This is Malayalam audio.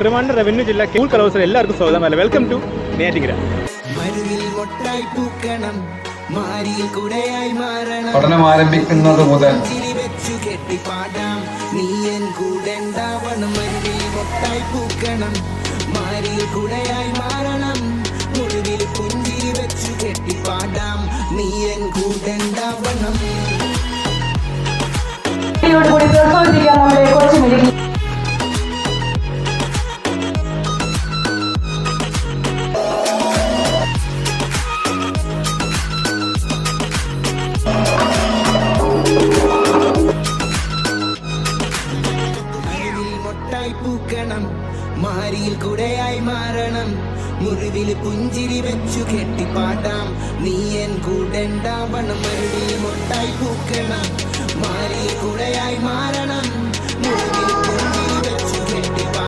ട്രിവാൻഡ്രം റവന്യൂ ജില്ല സ്കൂൾ കലോത്സവം എല്ലാവർക്കും സ്വാഗതം. Welcome to Neyyattinkara. പഠനം ആരംഭിക്കുന്നത് മുതൽ മാരിയിൽ കുടയായി മാറണം, മുറിവിൽ പുഞ്ചിരി വെച്ചു കെട്ടിപ്പാടാം. നീ എൻ കൂടെണ്ടാവണം, മരുവിൽ മൊട്ടായി പൂക്കണം. മാരിയിൽ കുടയായി മാറണം, മുറിവിൽ